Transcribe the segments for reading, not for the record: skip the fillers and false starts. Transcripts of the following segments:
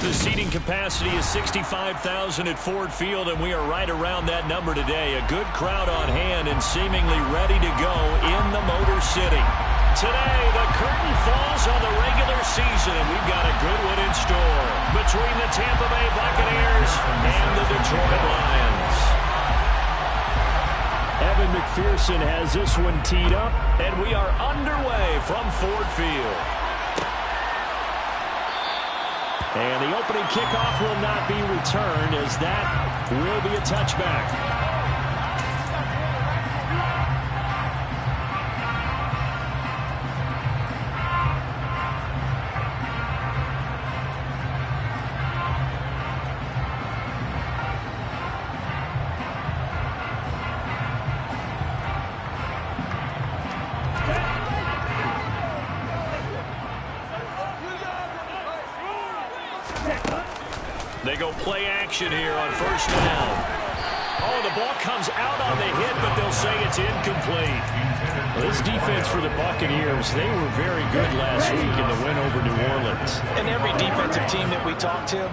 The seating capacity is 65,000 at Ford Field, and we are right around that number today. A good crowd on hand and seemingly ready to go in the Motor City. Today, the curtain falls on the regular season, and we've got a good one in store between the Tampa Bay Buccaneers and the Detroit Lions. Evan McPherson has this one teed up, and we are underway from Ford Field. And the opening kickoff will not be returned, as that will be a touchback. They go play action here on first down. Oh, the ball comes out on the hit, but they'll say it's incomplete. Well, this defense for the Buccaneers, they were very good last week in the win over New Orleans. And every defensive team that we talk to,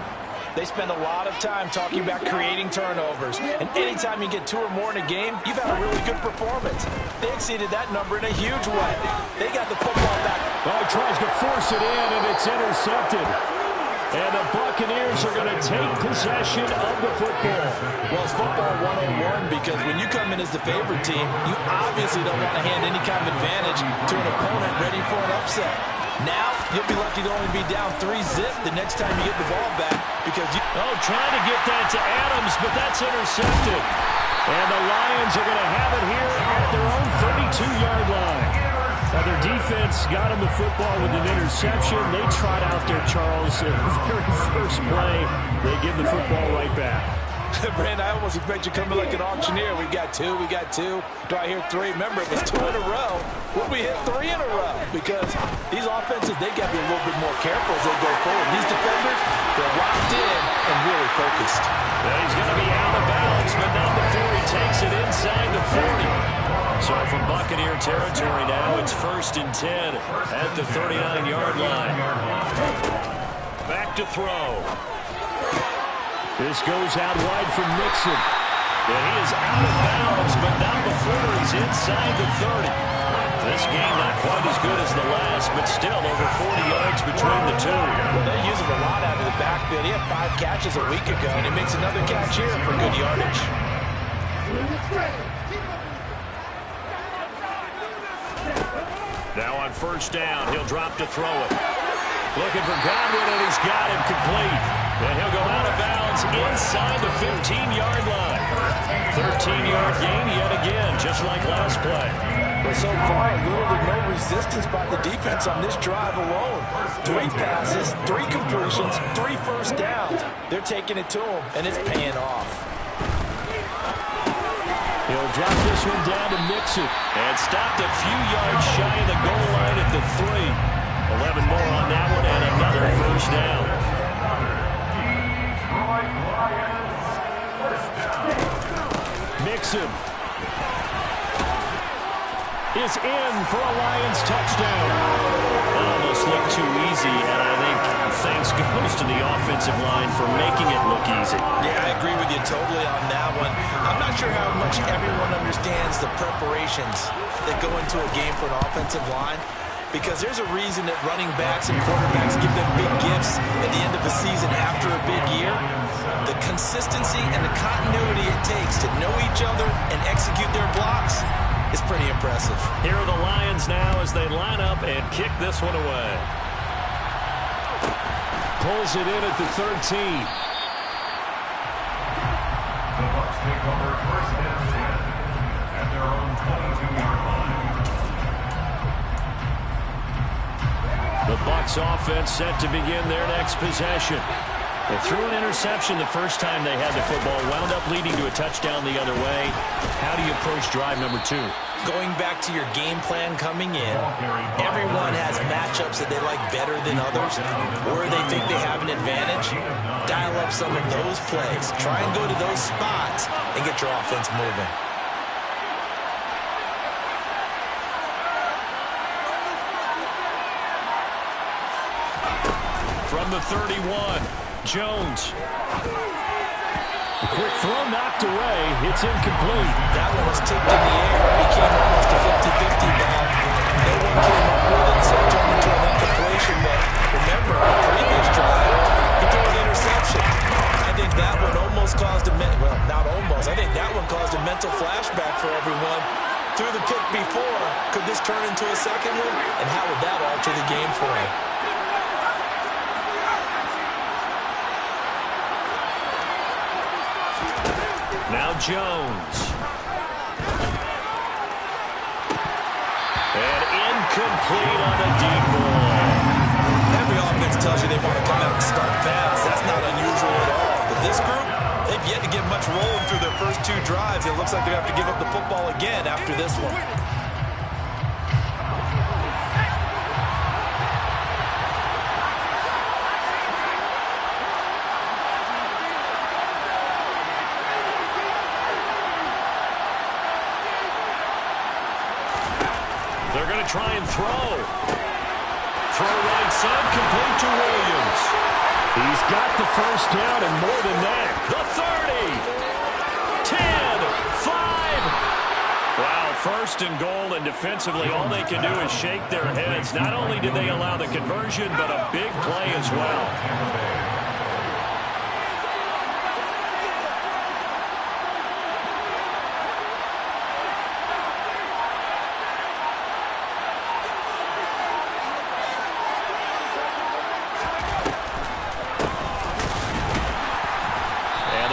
they spend a lot of time talking about creating turnovers. And anytime you get 2 or more in a game, you've had a really good performance. They exceeded that number in a huge way. They got the football back. Oh, he tries to force it in, and it's intercepted. And the Buccaneers are going to take possession of the football. Well, it's football 101 because when you come in as the favorite team, you obviously don't want to hand any kind of advantage to an opponent ready for an upset. Now, you'll be lucky to only be down 3-zip the next time you get the ball back because you... Oh, trying to get that to Adams, but that's intercepted. And the Lions are going to have it here at their own 32-yard line. Now, their defense got him the football with an interception. They trot out there, Charles, in the very first play. They give the football right back. Brand, I almost expect you coming like an auctioneer. We got 2, we got 2. Do I hear 3? Remember, it was 2 in a row. Will we hit 3 in a row? Because these offenses, they got to be a little bit more careful as they go forward. These defenders, they're locked in and really focused. Well, he's going to be out of bounds, but not before he takes it inside the 40. So from Buccaneer territory now, it's 1st and 10 at the 39-yard line. Back to throw. This goes out wide from Nixon. And he is out of bounds, but not before he's inside the 30. This game not quite as good as the last, but still over 40 yards between the two. Well, they use him a lot out of the backfield. He had 5 catches a week ago, and he makes another catch here for good yardage. Now on first down, he'll drop to throw it. Looking for Godwin, and he's got him complete. And he'll go out of bounds inside the 15-yard line. 13-yard gain yet again, just like last play. But so far, little to no resistance by the defense on this drive alone. 3 passes, 3 completions, 3 first downs. They're taking it to him, and it's paying off. He'll drop this one down to Mixon. And stopped a few yards shy of the goal line at the 3. 11 more on that one and another first down. Mixon is in for a Lions touchdown. Almost looked too easy, and I think thanks goes to the offensive line for making it look easy. Yeah, I agree with you totally on that one. I'm not sure how much everyone understands the preparations that go into a game for an offensive line, because there's a reason that running backs and quarterbacks give them big gifts at the end of the season after a big year. The consistency and the continuity it takes to know each other and execute their blocks is pretty impressive. Here are the Lions now as they line up and kick this one away. Pulls it in at the 13. The Bucs take over first and 10 at their own 22-yard line. The Bucs offense set to begin their next possession. They threw an interception the first time they had the football, wound up leading to a touchdown the other way. How do you approach drive number 2? Going back to your game plan coming in, everyone has matchups that they like better than others, or they think they have an advantage. Dial up some of those plays. Try and go to those spots and get your offense moving. From the 31, Jones. Quick throw knocked away. It's incomplete. That one was tipped in the air. It became almost a 50-50 ball. No one came up with it, so it turned into an incompletion. But remember, the previous drive, he threw an interception. I think that one almost caused a well, not almost. I think that one caused a mental flashback for everyone. Threw the pick before. Could this turn into a second one? And how would that alter the game for him? Now Jones. And incomplete on the deep ball. Every offense tells you they want to come out and start fast. That's not unusual at all. But this group, they've yet to get much rolling through their first two drives. It looks like they have to give up the football again after this one. They're going to try and throw. Throw right side, complete to Williams. He's got the first down and more than that. The 30, 10, 5. Wow, first and goal, and defensively all they can do is shake their heads. Not only did they allow the conversion, but a big play as well.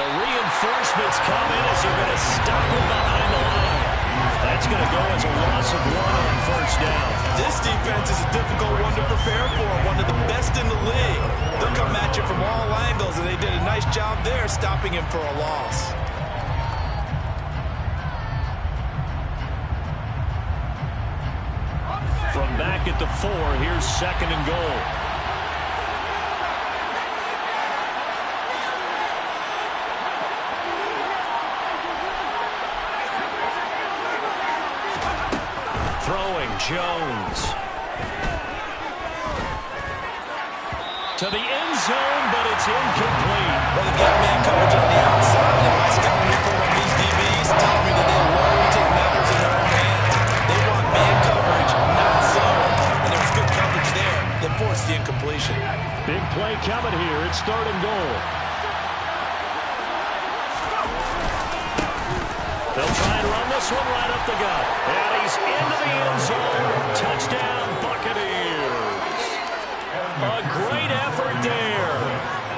Reinforcements come in as they're going to stop him behind the line. That's going to go as a loss of 1 on first down. This defense is a difficult one to prepare for, one of the best in the league. They'll come at you from all angles, and they did a nice job there stopping him for a loss. From back at the 4, here's second and goal. Throwing, Jones. To the end zone, but it's incomplete. Well, they've got man coverage on the outside, and my scouting report on these DBs tells me that they love to take matters in their own hands. They want man coverage, not zone. And there was good coverage there that forced the incompletion. Big play coming here. It's third and goal. They'll try and run this one right up the gut. And he's into the end zone. Touchdown, Buccaneers. A great effort there.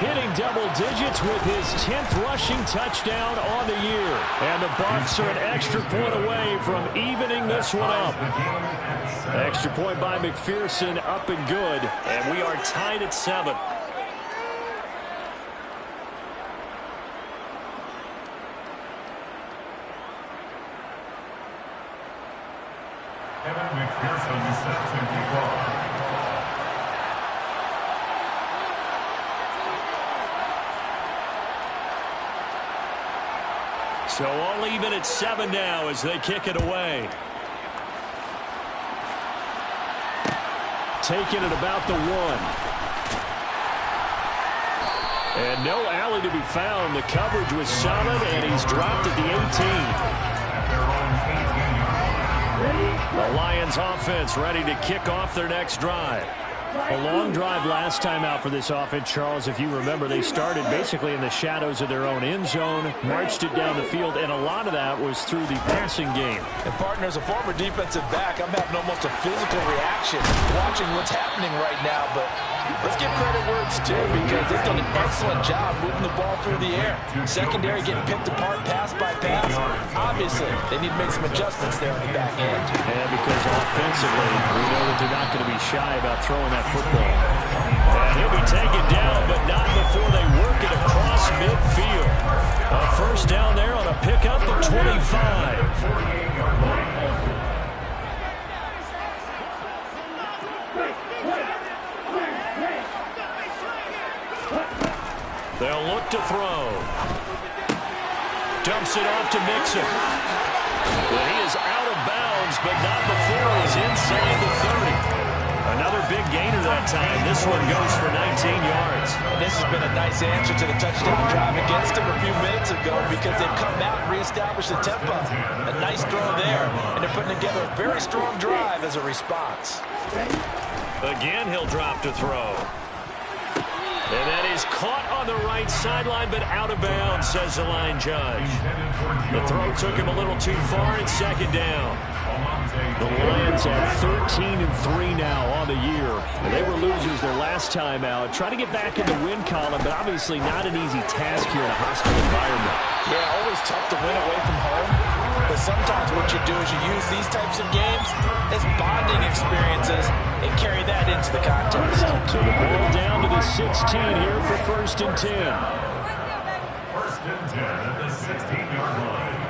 Hitting double digits with his 10th rushing touchdown on the year. And the Bucs are an extra point away from evening this one up. Extra point by McPherson, up and good. And we are tied at 7. McPherson is set to kick off. So all even at 7 now as they kick it away. Taking it about the 1. And no alley to be found. The coverage was solid, and he's dropped at the 18. The Lions offense ready to kick off their next drive. A long drive last time out for this offense, Charles. If you remember, they started basically in the shadows of their own end zone, marched it down the field, and a lot of that was through the passing game. And, partner, as a former defensive back, I'm having almost a physical reaction watching what's happening right now. But let's give credit where it's due, because they've done an excellent job moving the ball through the air. Secondary getting picked apart pass by pass. Obviously, they need to make some adjustments there on the back end. And because offensively, we know that they're not going to be shy about throwing that football. And he'll be taken down, but not before they work it across midfield. A first down there on a pickup of 25. They'll look to throw. Dumps it off to Mixon. Well, he is out of bounds, but not before he's inside the 30. Another big gainer that time. This one goes for 19 yards. And this has been a nice answer to the touchdown drive against them a few minutes ago because they've come out and reestablished the tempo. A nice throw there, and they're putting together a very strong drive as a response. Again, he'll drop to throw. And that is caught on the right sideline, but out of bounds, says the line judge. The throw took him a little too far in second down. The Lions have 13-3 now on the year. And they were losers their last time out. Trying to get back in the win column, but obviously not an easy task here in a hostile environment. Yeah, always tough to win away from home. But sometimes what you do is you use these types of games as bonding experiences and carry that into the contest. So the ball down to the 16 here for 1st and 10. 1st and 10 at the 16-yard line.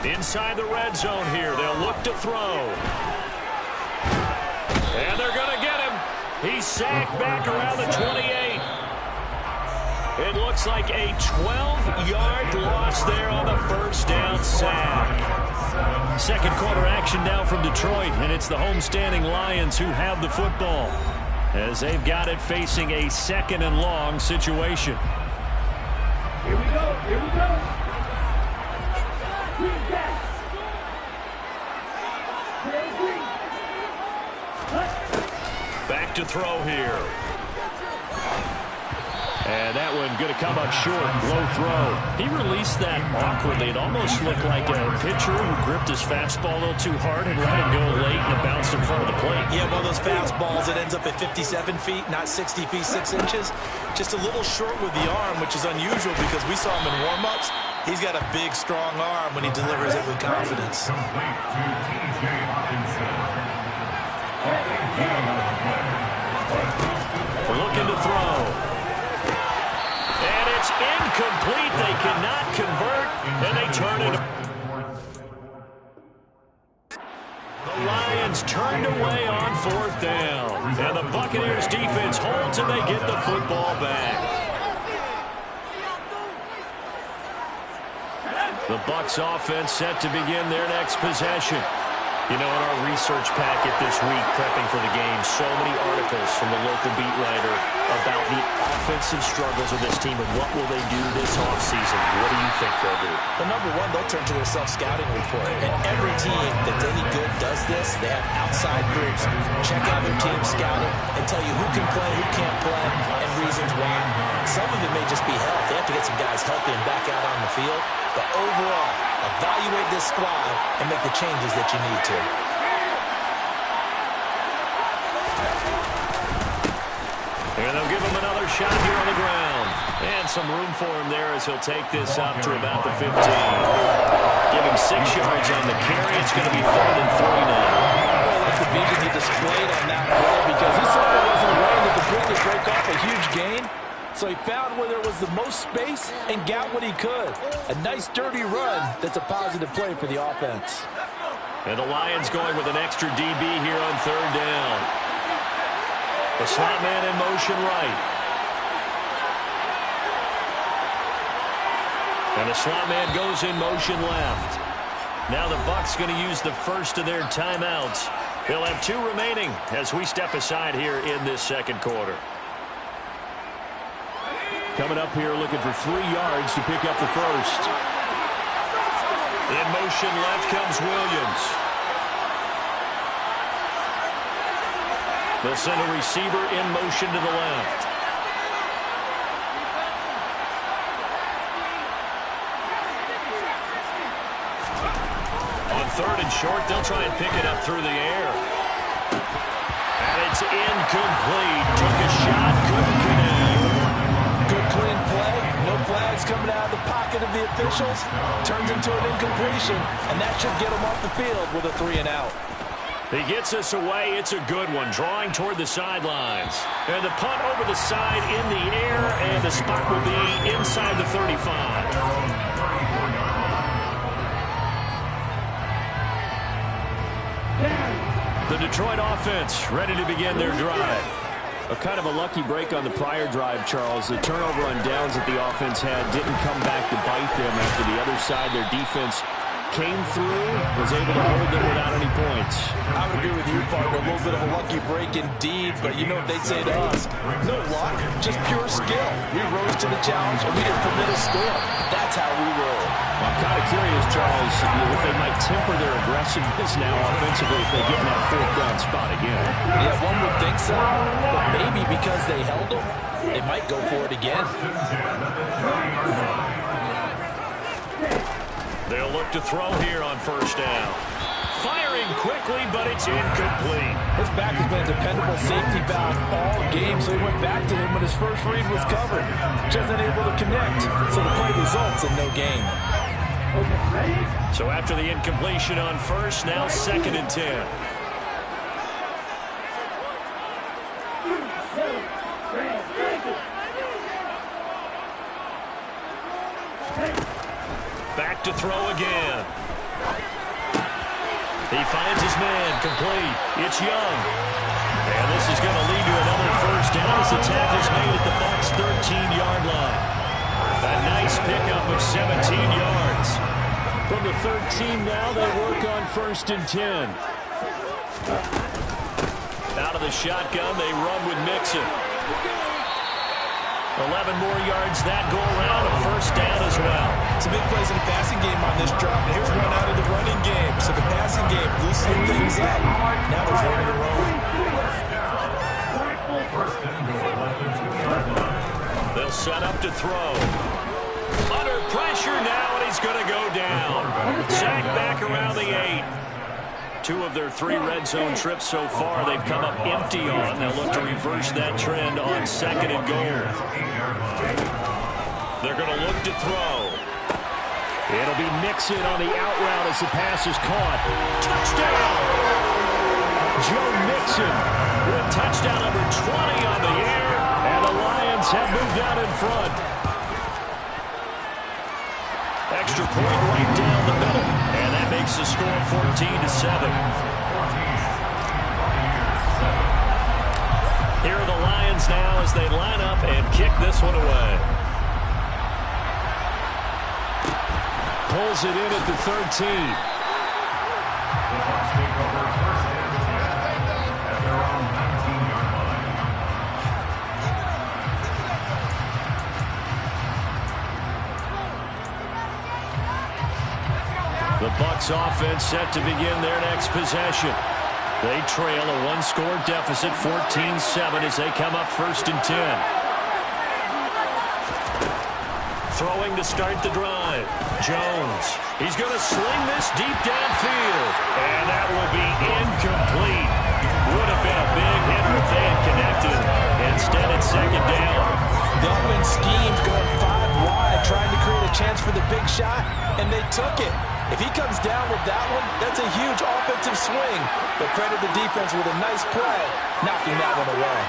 Inside the red zone here, they'll look to throw. And they're going to get him. He's sacked back around the 28. It looks like a 12-yard loss there on the first down sack. Second quarter action now from Detroit, and it's the homestanding Lions who have the football as they've got it facing a 2nd and long situation. Here we go, here we go. Back to throw here. And that one going to come up short. Low throw. He released that awkwardly. It almost looked like a pitcher who gripped his fastball a little too hard and let it go late and it bounced in front of the plate. Yeah, one of those fastballs that ends up at 57 feet, not 60 feet, 6 inches. Just a little short with the arm, which is unusual because we saw him in warm-ups. He's got a big, strong arm when he delivers it with confidence. Looking to throw. And it's incomplete. They cannot convert, and they turn it. The Lions turned away on 4th down. And the Buccaneers defense holds, and they get the football back. The Bucs offense set to begin their next possession. You know, in our research packet this week, prepping for the game, so many articles from the local beat writer about the offensive struggles of this team and what will they do this offseason. What do you think they'll do? Well, number one, they'll turn to their self-scouting report. And every team that's any good does this. They have outside groups. Check out their team scouting and tell you who can play, who can't play, and reasons why. Some of it may just be health. They have to get some guys healthy and back out on the field. But overall, evaluate this squad and make the changes that you need to. And they'll give him another shot here on the ground. And some room for him there as he'll take this up to about the 15. Give him 6 yards on the carry. It's going to be 3rd and 3 now. I really like the vision he displayed on that play because he saw there wasn't a way to completely break off a huge gain. So he found where there was the most space and got what he could. A nice dirty run that's a positive play for the offense. And the Lions going with an extra DB here on 3rd down. The slot man in motion right. And the slot man goes in motion left. Now the Bucs going to use the first of their timeouts. They'll have 2 remaining as we step aside here in this second quarter. Coming up here looking for 3 yards to pick up the first. In motion left comes Williams. They'll send a receiver in motion to the left. On 3rd and short, they'll try and pick it up through the air. And it's incomplete. Took a shot, couldn't connect. Good clean play. No flags coming out of the pocket of the officials. Turns into an incompletion, and that should get him off the field with a 3 and out. He gets us away. It's a good one. Drawing toward the sidelines. And the punt over the side in the air, and the spot will be inside the 35. The Detroit offense ready to begin their drive. A kind of a lucky break on the prior drive, Charles. The turnover on downs that the offense had didn't come back to bite them after the other side. Their defense came through, was able to hold them without any points. I would agree with you, partner. A little bit of a lucky break indeed, but you know what they'd say to us? No luck, just pure skill. We rose to the challenge, and we didn't permit a score. That's how we roll. I'm kind of curious, Charles, if they might temper their aggressiveness now offensively if they get in that fourth down spot again. Yeah, one would think so, but maybe because they held them, they might go for it again. They'll look to throw here on first down. Firing quickly, but it's incomplete. His back has been a dependable safety valve all game, so he went back to him when his first read was covered. Just unable to connect, so the play results in no gain. So after the incompletion on first, now 2nd and 10. Back to throw again. He finds his man, complete. It's Young. And this is going to lead to another first down as the tackle's made at the Bucs' 13-yard line. A nice pickup of 17 yards. From the 13 now, they work on 1st and 10. Out of the shotgun, they run with Mixon. 11 more yards that go around, a first down as well. Some big plays in the passing game on this drive. And here's one out of the running game. So the passing game loosening things up. Now they're ready to roll. They'll set up to throw. Under pressure now, and he's going to go down. Sacked back around the 8. 2 of their 3 red zone trips so far they've come up empty on. They'll look to reverse that trend on 2nd and goal. They're going to look to throw. It'll be Mixon on the out route as the pass is caught. Touchdown! Joe Mixon with touchdown number 20 on the air, and the Lions have moved out in front. Extra point right down the middle, and that makes the score 14-7. Here are the Lions now as they line up and kick this one away. Pulls it in at the 13. The Bucs take over 1st and 10 at their own 19-yard line. The Bucs offense set to begin their next possession. They trail a 1-score deficit, 14-7, as they come up 1st and 10. Throwing to start the drive. Jones. He's going to sling this deep downfield. And that will be incomplete. Would have been a big hitter if they had connected. Instead, it's 2nd down. The open scheme's going 5 wide, trying to create a chance for the big shot, and they took it. If he comes down with that one, that's a huge offensive swing. But credit the defense with a nice play, knocking that one away.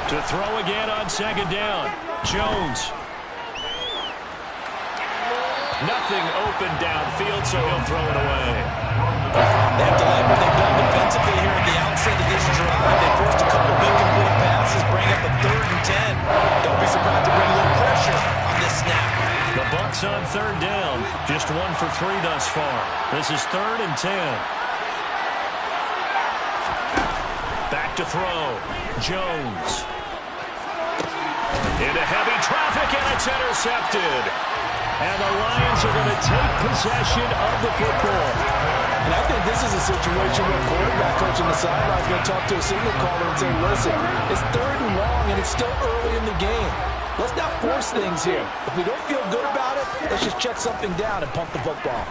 To throw again on 2nd down. Jones. Nothing open downfield, so he'll throw it away. They have to like what they've done defensively here at the outset of this drive. They forced a couple big complete passes, bring up a 3rd and 10. Don't be surprised to bring a little pressure on this snap. The Bucs on 3rd down. Just 1 for 3 thus far. This is 3rd and 10. Back to throw. Jones. Into heavy traffic, and it's intercepted. And the Lions are going to take possession of the football. And I think this is a situation where a quarterback coach on the sideline is going to talk to a signal caller and say, listen, it's 3rd and long, and it's still early in the game. Let's not force things here. If we don't feel good about it, let's just check something down and pump the football.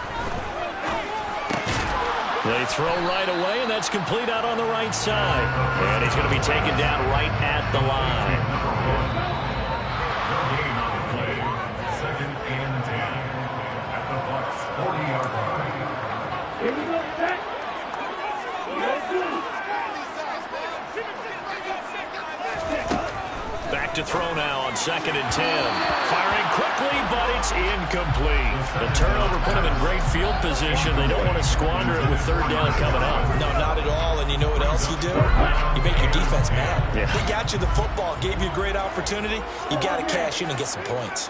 They throw right away, and that's complete out on the right side. And he's going to be taken down right at the line. No gain on the play. 2nd and 10 at the Bucs' 40-yard line. Here we go, set. Back to throw now on 2nd and 10. Firing quickly, but it's incomplete. incomplete. The turnover put them in great field position. They don't want to squander it with third down coming up. No, not at all. And you know what else you do? You make your defense mad. Yeah. They got you the football, gave you a great opportunity. You got to cash in and get some points.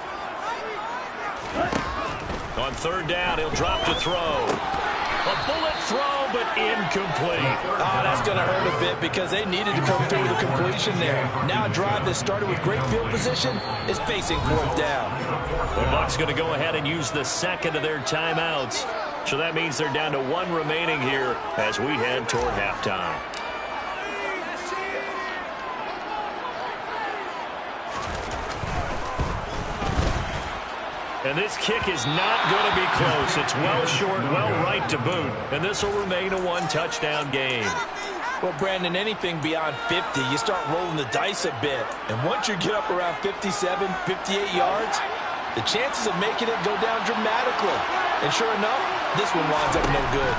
On third down, he'll drop to throw. A bullet throw, but incomplete. Oh, that's going to hurt a bit because they needed to come through with a completion there. Now a drive that started with great field position is facing fourth down. The Bucs going to go ahead and use the second of their timeouts. So that means they're down to one remaining here as we head toward halftime. And this kick is not going to be close. It's well short, well right to boot. And this will remain a one-touchdown game. Well, Brandon, anything beyond 50, you start rolling the dice a bit. And once you get up around 57, 58 yards, the chances of making it go down dramatically. And sure enough, this one winds up no good.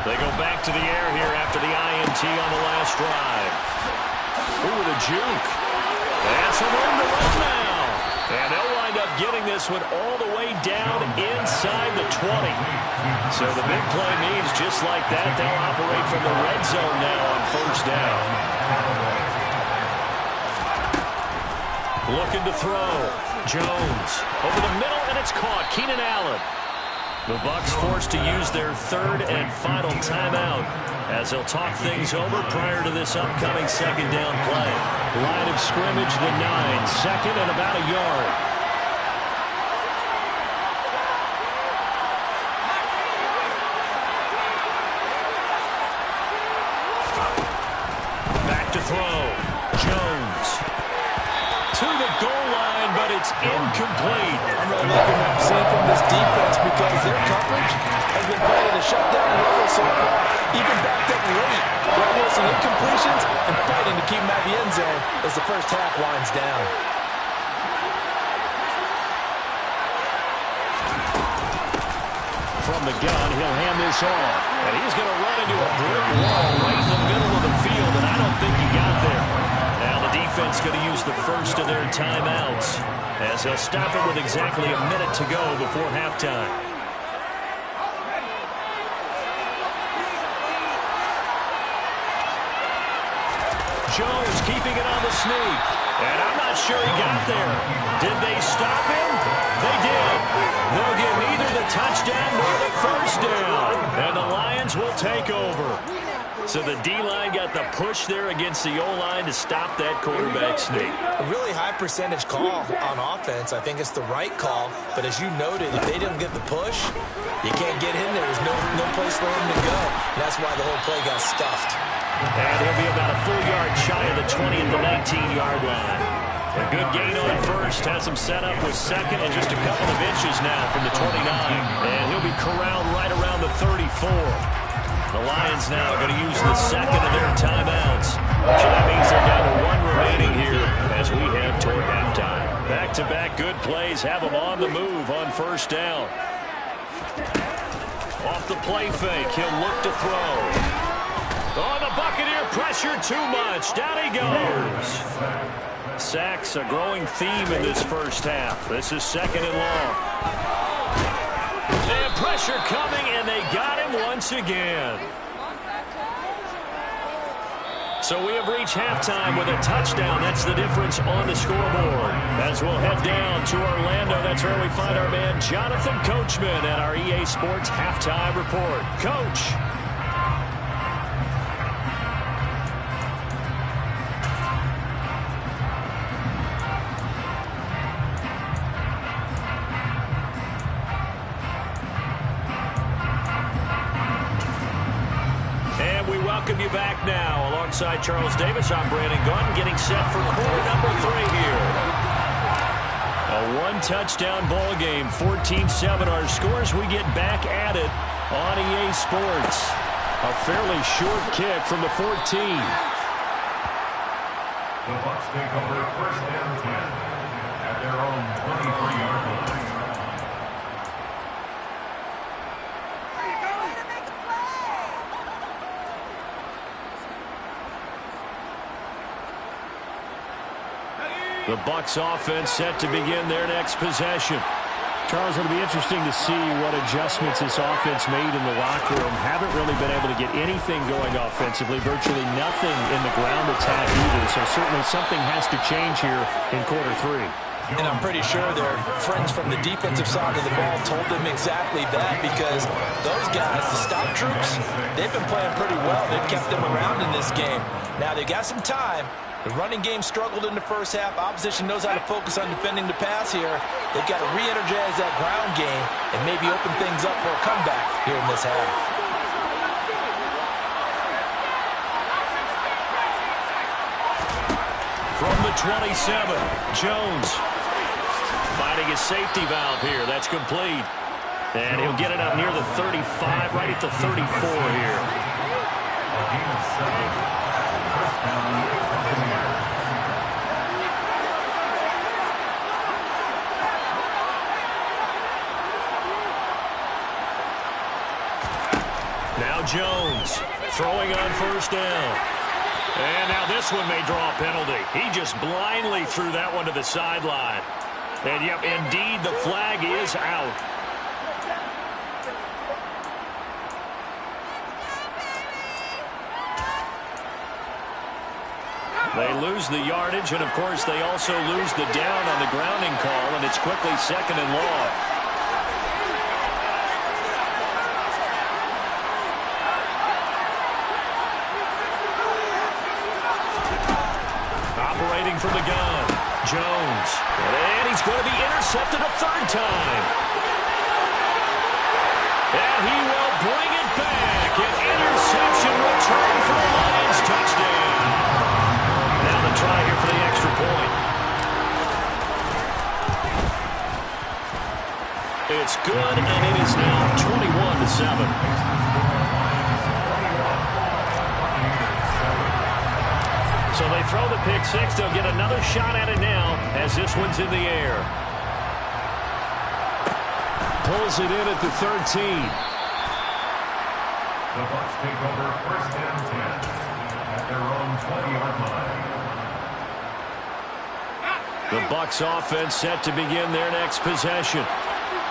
They go back to the air here after the INT on the last drive. Ooh, the juke. And some room to run now. And they'll wind up getting this one all the way down inside the 20. So the big play means just like that, they'll operate from the red zone now on first down. Looking to throw. Jones over the middle, and it's caught. Keenan Allen. The Bucs forced to use their third and final timeout as they'll talk things over prior to this upcoming second down play. Line of scrimmage, the 9, second and about a yard. Back to throw. Jones to the goal line, but it's incomplete. I'm really liking what I'm seeing from this defense because their coverage has been playing a shutdown role so far, even backed up late. They're forcing incompletions and fighting to keep them out of the end zone as the first half winds down. From the gun, he'll hand this off. And he's going to run into a brick wall right in the middle of the field, and I don't think he got there. Now the defense going to use the first of their timeouts as they'll stop it with exactly a minute to go before halftime. Jones keeping it on the sneak. And I'm not sure he got there. Did they stop him? They did. They'll get neither the touchdown nor the first down. And the Lions will take over. So the D-line got the push there against the O-line to stop that quarterback sneak. A really high percentage call on offense. I think it's the right call. But as you noted, if they didn't get the push, you can't get in there. There's no place for him to go. And that's why the whole play got stuffed. And he'll be about a full yard shy of the 20 at the 19-yard line. A good gain on first. Has him set up with second and just a couple of inches now from the 29. And he'll be corralled right around the 34. The Lions now are going to use the second of their timeouts. So that means they're down to one remaining here as we head toward halftime. Back-to-back good plays have them on the move on first down. Off the play fake, he'll look to throw. Oh, the Buccaneer pressure too much. Down he goes. Sacks a growing theme in this first half. This is second and long. And pressure coming, and they got him once again. So we have reached halftime with a touchdown. That's the difference on the scoreboard. As we'll head down to Orlando, that's where we find our man Jonathan Coachman at our EA Sports Halftime Report. Coach. Welcome you back now. Alongside Charles Davis, I'm Brandon Gaudin, getting set for quarter number 3 here. A one-touchdown ball game, 14-7 our scores. We get back at it on EA Sports. A fairly short kick from the 14. The Bucs take over first and 10 at their own 23-yard line. The Bucs offense set to begin their next possession. Charles, it'll be interesting to see what adjustments this offense made in the locker room. Haven't really been able to get anything going offensively, virtually nothing in the ground attack either. So certainly something has to change here in quarter three. And I'm pretty sure their friends from the defensive side of the ball told them exactly that, because those guys, the stop troops, they've been playing pretty well. They've kept them around in this game. Now they got some time. The running game struggled in the first half. Opposition knows how to focus on defending the pass here. They've got to re-energize that ground game and maybe open things up for a comeback here in this half. From the 27, Jones finding his safety valve here. That's complete. And he'll get it up near the 35, right at the 34 here. Now Jones throwing on first down. And now this one may draw a penalty. He just blindly threw that one to the sideline. And, yep, indeed, the flag is out. They lose the yardage, and, of course, they also lose the down on the grounding call, and it's quickly second and long. Operating from the gun, Jones. And he's going to be intercepted a third time. And he will bring it back. An interception return for the Lions. Touchdown. Now the try here for the extra point. It's good, and it is now 21-7. So they throw the pick six. They'll get another shot at it now as this one's in the air. Pulls it in at the 13. The Bucs take over first and 10 at their own 20-yard line. The Bucs offense set to begin their next possession.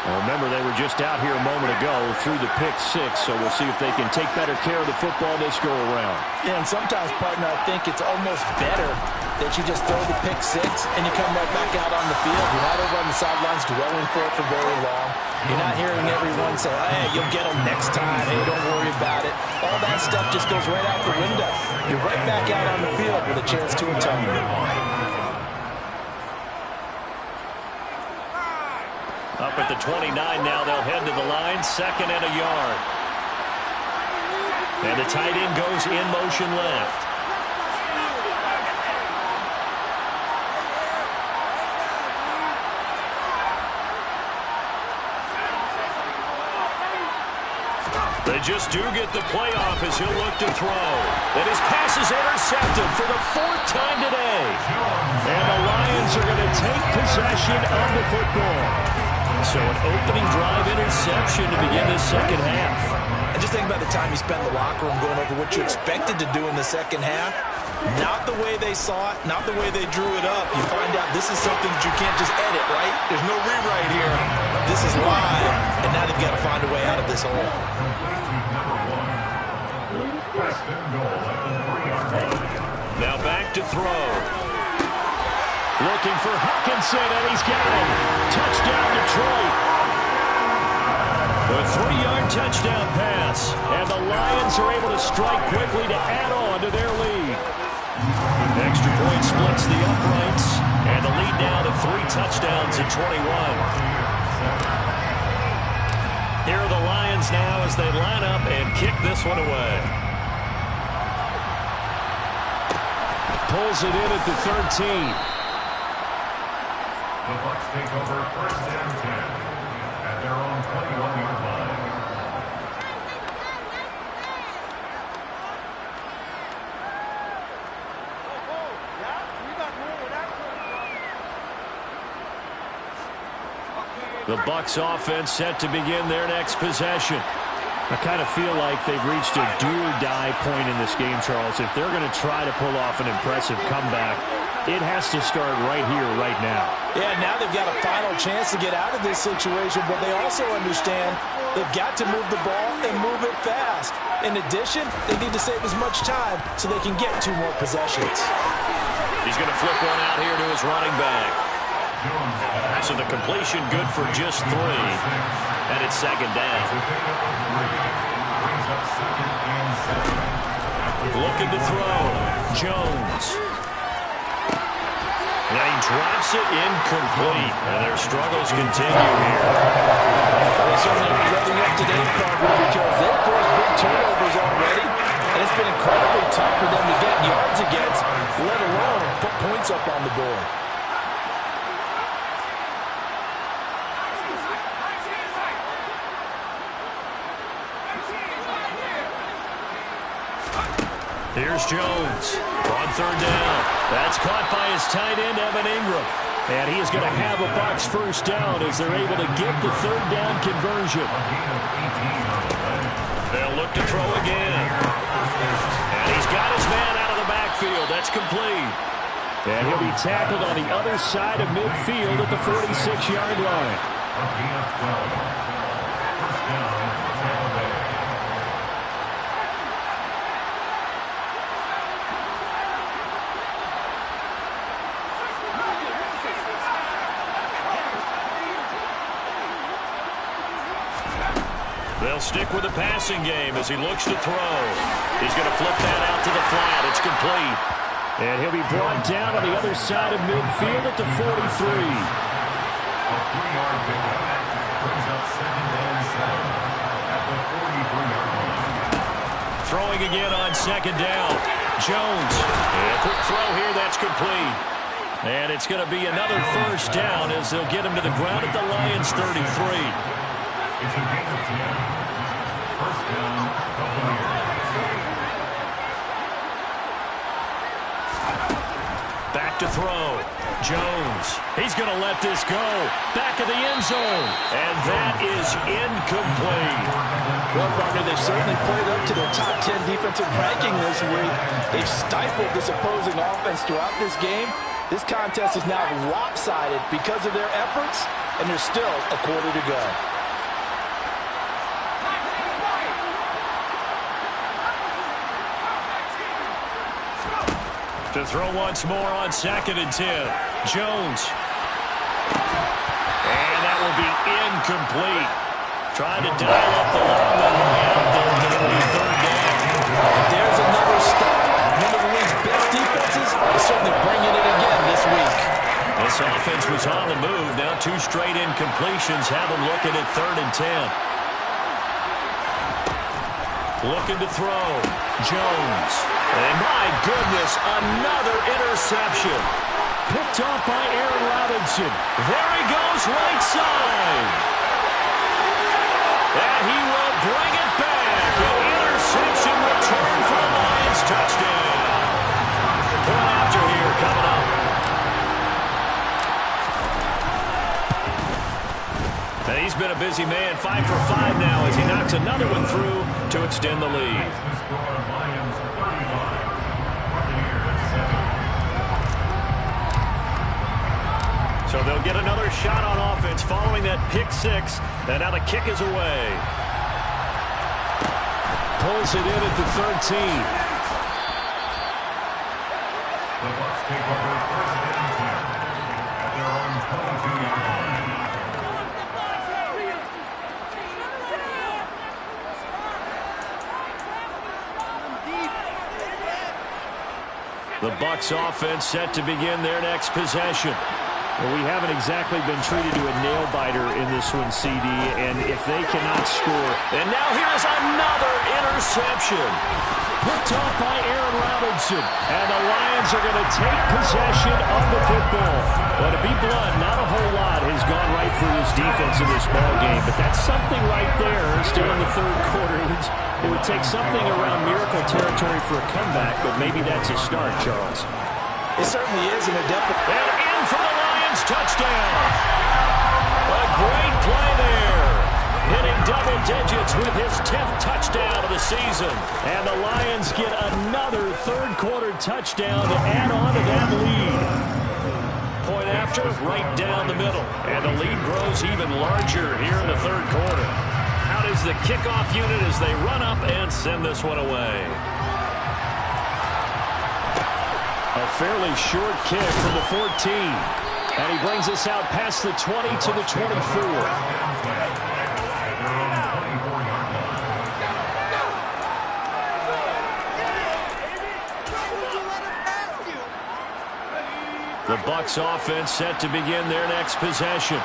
Well, remember, they were just out here a moment ago through the pick six, so we'll see if they can take better care of the football this go around. Yeah, and sometimes, partner, I think it's almost better that you just throw the pick six and you come right back out on the field. You're not over on the sidelines dwelling for it for very long. You're not hearing everyone say, hey, you'll get them next time. Hey, don't worry about it. All that stuff just goes right out the window. You're right back out on the field with a chance to atone. Up at the 29 now, they'll head to the line, second and a yard. And the tight end goes in motion left. They just do get the playoff as he'll look to throw. And his pass is intercepted for the fourth time today. And the Lions are going to take possession of the football. So an opening drive interception to begin this second half. And just think about the time you spent in the locker room going over what you expected to do in the second half. Not the way they saw it, not the way they drew it up. You find out this is something that you can't just edit, right? There's no rewrite here. This is live, and now they've got to find a way out of this hole. Now back to throw. Looking for Hawkinson, and he's got him. Touchdown, Detroit. A 3-yard touchdown pass. And the Lions are able to strike quickly to add on to their lead. Extra point splits the uprights. And the lead now to 3 touchdowns at 21. Here are the Lions now as they line up and kick this one away. Pulls it in at the 13. The Bucs take over first and 10 at their own 21-yard line. The Bucs offense set to begin their next possession. I kind of feel like they've reached a do-or-die point in this game, Charles. If they're going to try to pull off an impressive comeback, It has to start right here, right now. Yeah, now they've got a final chance to get out of this situation, but they also understand they've got to move the ball and move it fast. In addition, they need to save as much time so they can get 2 more possessions. He's going to flip one out here to his running back. So the completion good for just 3. And it's second down. Looking to throw. Jones. And he drops it incomplete. And their struggles continue here. They certainly are ready up today, Carter, because they've caused big turnovers already. And it's been incredibly tough for them to get yards against, let alone put points up on the board. Here's Jones on 3rd down. That's caught by his tight end, Evan Ingram. And he is going to have a Bucs first down as they're able to get the 3rd down conversion. They'll look to throw again. And he's got his man out of the backfield. That's complete. And he'll be tackled on the other side of midfield at the 46-yard line. They'll stick with the passing game as he looks to throw. He's going to flip that out to the flat. It's complete. And he'll be brought down on the other side of midfield at the 43. A 3-yard pickup brings up 2nd and 7 at the 43-yard line. Throwing again on 2nd down. Jones. And a quick throw here. That's complete. And it's going to be another first down as they'll get him to the ground at the Lions' 33. It's a gain of 10. First down, Buccaneers. Back to throw. Jones. He's going to let this go. Back of the end zone. And that is incomplete. Well, partner, they've certainly played up to their top 10 defensive ranking this week. They've stifled this opposing offense throughout this game. This contest is now lopsided because of their efforts, and there's still a quarter to go. To throw once more on 2nd and 10. Jones. And that will be incomplete. Trying to dial up the long way out there. It'll be 3rd down. There's another stop. One of the league's best defenses is certainly bringing it again this week. This offense was on the move. Now 2 straight incompletions have them looking at 3rd and 10. Looking to throw. Jones. And my goodness, another interception. Picked off by Aaron Robinson. There he goes, right side. And he will bring it back. An interception return for the Lions. Touchdown. Point after here coming up. And he's been a busy man. 5 for 5 now as he knocks another one through to extend the lead. So they'll get another shot on offense following that pick 6. And now the kick is away. Pulls it in at the 13. The Bucs take over 1st and 10 at their own 22-yard line. The Bucs offense set to begin their next possession. Well, we haven't exactly been treated to a nail-biter in this one, CD, and if they cannot score... And now here's another interception. Picked off by Aaron Robinson, and the Lions are going to take possession of the football. Well, to be blunt, not a whole lot has gone right for this defense in this ballgame, but that's something right there still in the 3rd quarter. It would take something around miracle territory for a comeback, but maybe that's a start, Charles. It certainly is, and they're definitely... And in for the Lions touchdown. A great play there. Hitting double digits with his 10th touchdown of the season. And the Lions get another third-quarter touchdown to add on to that lead. Point after, right down the middle. And the lead grows even larger here in the third quarter. Out is the kickoff unit as they run up and send this one away. A fairly short kick from the 14. And he brings us out past the 20 to the 24. The Bucs offense set to begin their next possession.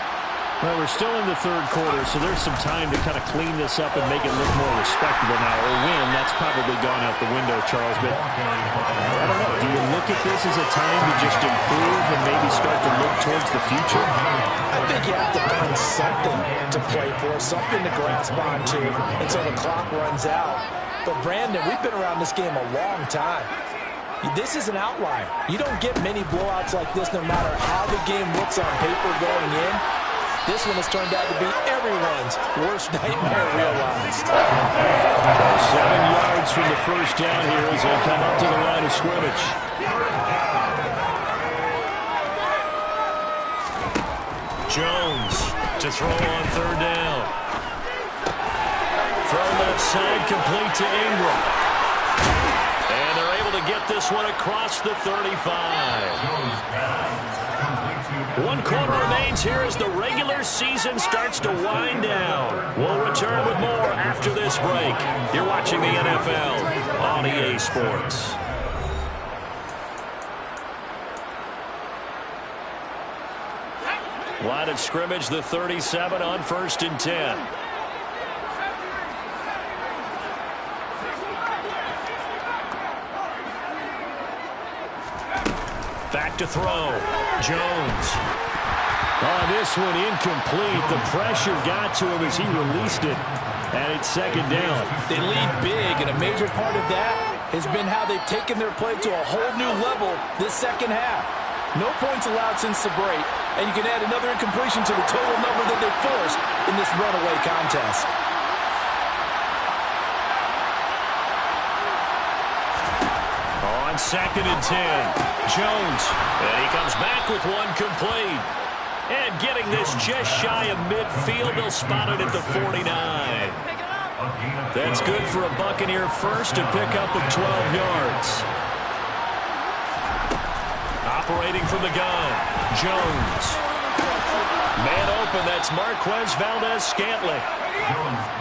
Well, we're still in the third quarter, so there's some time to kind of clean this up and make it look more respectable now. Or win, that's probably gone out the window, Charles. But I don't know. Do you look at this as a time to just improve and maybe start to look towards the future? I think you have to find something to play for, something to grasp onto until the clock runs out. But, Brandon, we've been around this game a long time. This is an outlier. You don't get many blowouts like this no matter how the game looks on paper going in. This one has turned out to be everyone's worst nightmare realized. 7 yards from the first down here as they come up to the line of scrimmage. Jones to throw on third down. Throw left side complete to Ingram. And they're able to get this one across the 35. 1 quarter remains here as the regular season starts to wind down. We'll return with more after this break. You're watching the NFL on EA Sports. Line of scrimmage, the 37 on 1st and 10. Back to throw. Jones. Oh, this one incomplete. The pressure got to him as he released it. And it's second down. They lead big, and a major part of that has been how they've taken their play to a whole new level this second half. No points allowed since the break, and you can add another incompletion to the total number that they forced in this runaway contest. On 2nd and 10, Jones. And he comes back with one complete. And getting this just shy of midfield, they'll spot it at the 49. That's good for a Buccaneer first to pick up of 12 yards. Operating from the gun, Jones. Man open, that's Marquez Valdez-Scantling.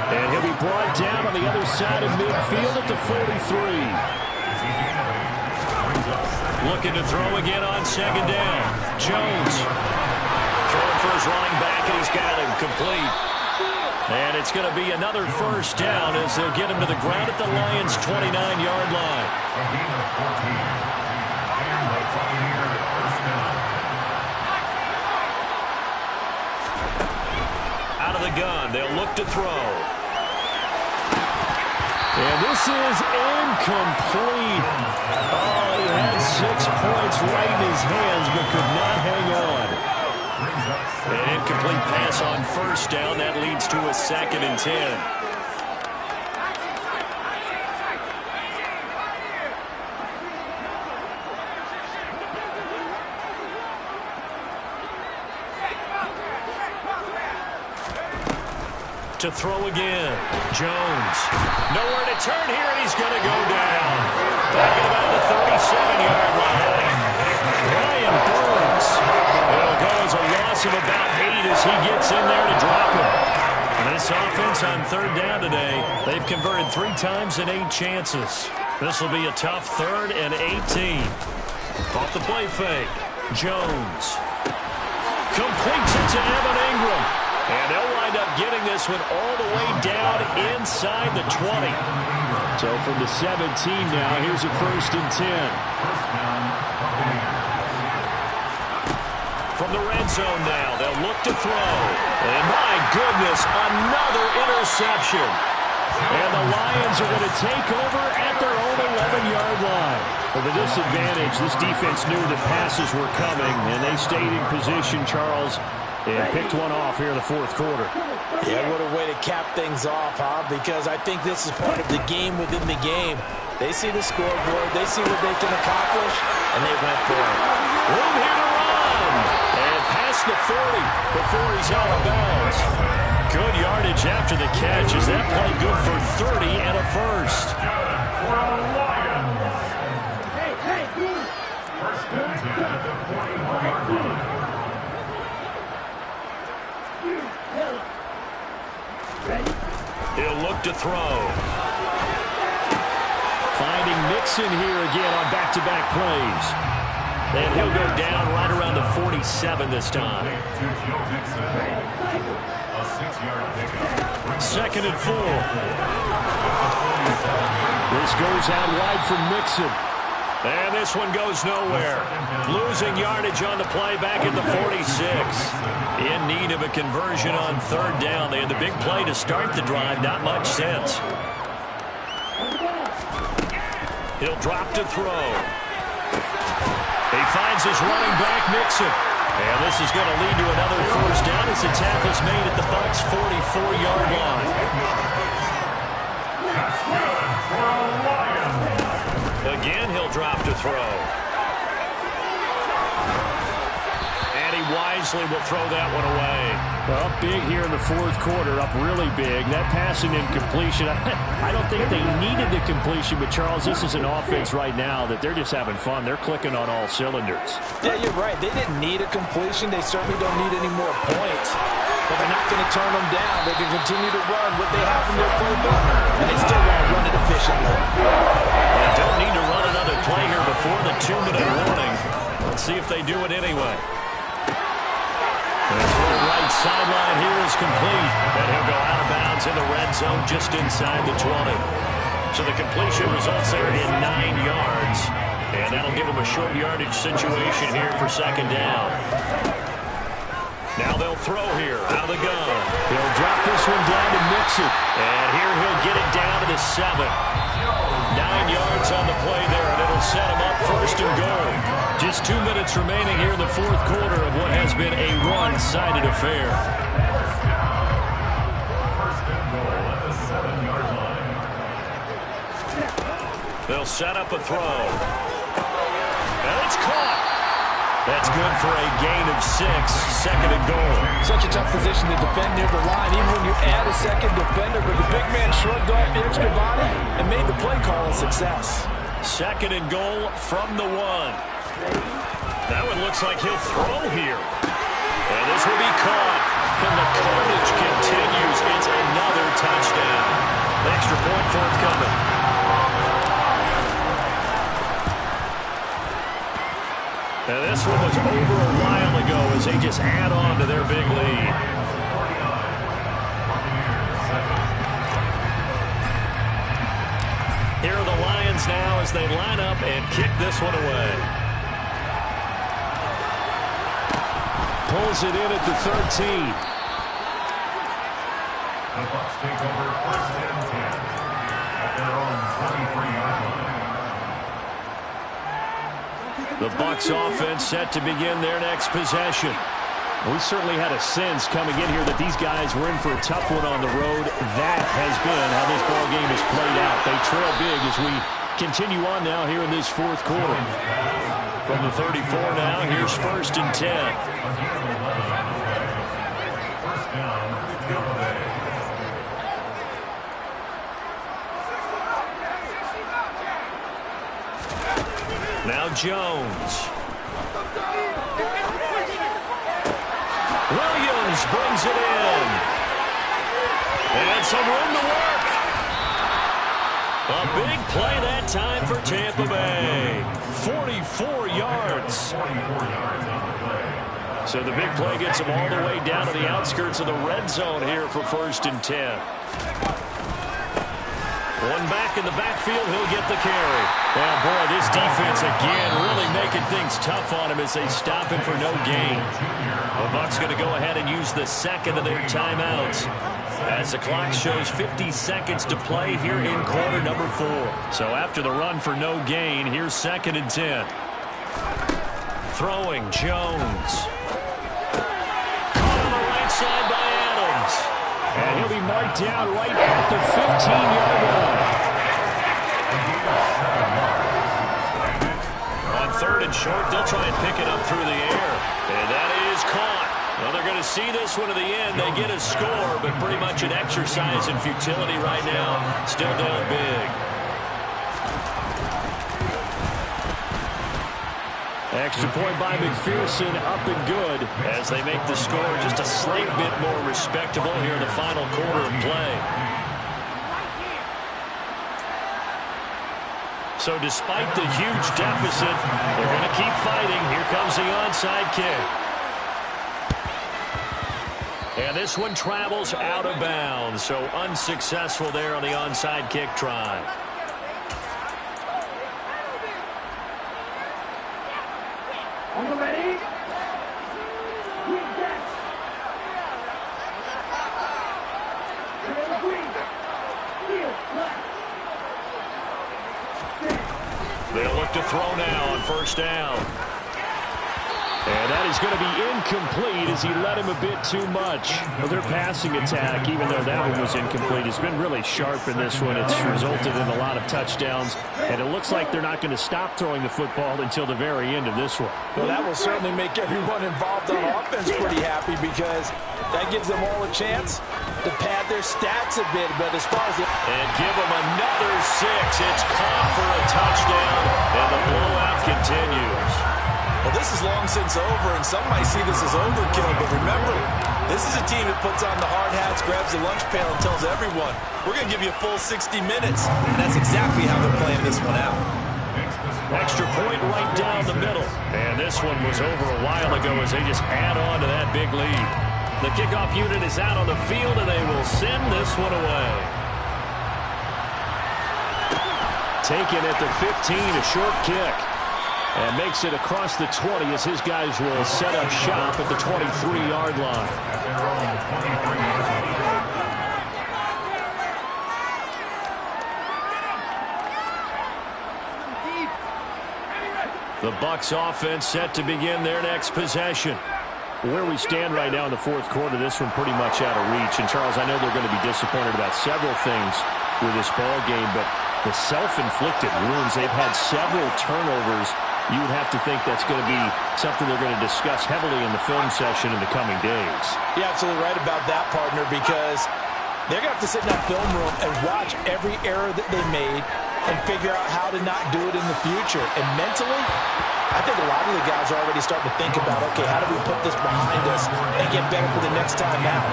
And he'll be brought down on the other side of midfield at the 43. Looking to throw again on 2nd down. Jones. Throwing for his running back, and he's got him complete. And it's going to be another first down as they'll get him to the ground at the Lions' 29-yard line. Out of the gun, they'll look to throw. And this is incomplete. Oh, he had 6 points right in his hands, but could not hang on. An incomplete pass on 1st down. That leads to a 2nd and 10. To throw again. Jones. Nowhere to turn here, and he's going to go down. Back at about the 37-yard line. Ryan Burns. It'll go as a loss of about 8 as he gets in there to drop him. And this offense on 3rd down today, they've converted 3 times in 8 chances. This will be a tough 3rd and 18. Off the play fake. Jones. Completes it to Evan Ingram. And they'll wind up getting this one all the way down inside the 20. So from the 17 now, here's a 1st and 10. From the red zone now, they'll look to throw. And my goodness, another interception. And the Lions are going to take over at their own 11-yard line. With a disadvantage, this defense knew the passes were coming, and they stayed in position, Charles, and picked one off here in the 4th quarter. Yeah, what a way to cap things off, huh? Because I think this is part of the game within the game. They see the scoreboard, they see what they can accomplish, and they went for it. Room here to run. And past the 40 before he's out of bounds. Good yardage after the catch. Is that play good for 30 and a first? First and 10 at the 41-yard line. He'll look to throw. Finding Mixon here again on back-to-back plays. And he'll go down right around the 47 this time. Second and 4. This goes out wide from Mixon. And this one goes nowhere. Losing yardage on the play back at the 46. In need of a conversion on third down. They had the big play to start the drive. Not much sense. He'll drop to throw. He finds his running back, Mixon. And this is going to lead to another first down as the tackle's made at the Bucs' 44-yard line. That's good for a Lion. Again, he'll drop to throw. And he wisely will throw that one away. Well, big here in the fourth quarter, up really big. That passing incompletion, I don't think they needed the completion, but Charles, this is an offense right now that they're just having fun. They're clicking on all cylinders. Yeah, you're right. They didn't need a completion. They certainly don't need any more points. But they're not going to turn them down. They can continue to run what they have in their playbook, and they still want to run it efficiently. They don't need to run another play here before the 2-minute warning. Let's see if they do it anyway. The throw right sideline here is complete. And he'll go out of bounds in the red zone just inside the 20. So the completion results there in 9 yards. And that'll give him a short yardage situation here for second down. Now they'll throw here out of the gun. He'll drop this one down to Mixon. And here he'll get it down to the 7. 9 yards on the play there, and it'll set him up first and goal. Just 2 minutes remaining here in the fourth quarter of what has been a one-sided affair. First and goal at the 7-yard line. They'll set up a throw. And it's caught. That's good for a gain of 6, second and goal. Such a tough position to defend near the line, even when you add a second defender. But the big man shrugged off the extra body and made the play call a success. Second and goal from the 1. That one looks like he'll throw here. And this will be caught. And the carnage continues. It's another touchdown. The extra point forthcoming. And this one was over a while ago as they just add on to their big lead. Here are the Lions now as they line up and kick this one away. Pulls it in at the 13. The Bucs take over first and 10 at their own 23-yard line. The Bucs offense set to begin their next possession. We certainly had a sense coming in here that these guys were in for a tough one on the road. That has been how this ball game has played out. They trail big as we continue on now here in this fourth quarter. From the 34 now, here's first and 10. First down, Tampa Bay. Now Jones. Williams brings it in. And some room to work. A big play that time for Tampa Bay. 44 yards. 44 yards on the play. So the big play gets them all the way down to the outskirts of the red zone here for first and 10. One back in the backfield, he'll get the carry. Well, boy, this defense again really making things tough on him as they stop him for no gain. The Bucs going to go ahead and use the second of their timeouts as the clock shows 50 seconds to play here in quarter number 4. So after the run for no gain, here's second and 10. Throwing Jones. Caught on the right side by Adams. marked down right at the 15-yard line. On 3rd and short, they'll try and pick it up through the air. And that is caught. Well, they're going to see this one to the end. They get a score, but pretty much an exercise in futility right now. Still down big. Extra point by McPherson, up and good as they make the score just a slight bit more respectable here in the final quarter of play. So despite the huge deficit, they're going to keep fighting. Here comes the onside kick. And this one travels out of bounds, so unsuccessful there on the onside kick try. On the ready? They'll look to throw now on 1st down. And that is going to be incomplete as he led him a bit too much. Well, their passing attack, even though that one was incomplete, has been really sharp in this one. It's resulted in a lot of touchdowns, and it looks like they're not going to stop throwing the football until the very end of this one. Well, that will certainly make everyone involved on offense pretty happy because that gives them all a chance to pad their stats a bit. But as far as and give them another 6. It's caught for a touchdown, and the blowout continues. Well, this is long since over, and some might see this as overkill, but remember, this is a team that puts on the hard hats, grabs the lunch pail, and tells everyone, we're going to give you a full 60 minutes, and that's exactly how they're playing this one out. Extra point right down the middle, and this one was over a while ago as they just add on to that big lead. The kickoff unit is out on the field, and they will send this one away. Taken at the 15, a short kick. And makes it across the 20 as his guys will set up shop at the 23-yard line. The Bucs offense set to begin their next possession. Where we stand right now in the 4th quarter, this one pretty much out of reach. And, Charles, I know they're going to be disappointed about several things with this ball game, but the self-inflicted wounds, they've had several turnovers. You would have to think that's going to be something they're going to discuss heavily in the film session in the coming days. You're absolutely right about that, partner, because they're going to have to sit in that film room and watch every error that they made and figure out how to not do it in the future. And mentally, I think a lot of the guys are already starting to think about, okay, how do we put this behind us and get better for the next time out?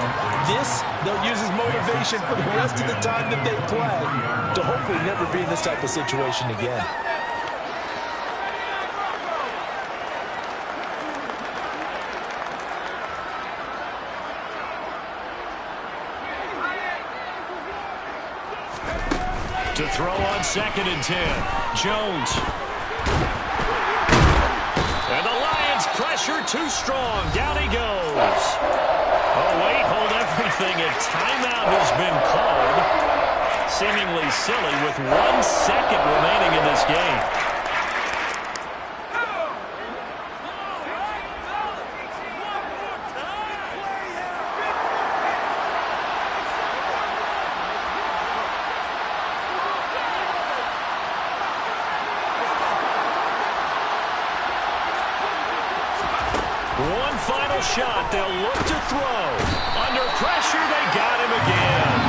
This, they'll use as motivation for the rest of the time that they play to hopefully never be in this type of situation again. To throw on 2nd and 10. Jones. And the Lions pressure too strong. Down he goes. Oh, wait, hold everything. A timeout has been called. Seemingly silly with 1 second remaining in this game. One final shot. They'll look to throw. Under pressure, they got him again.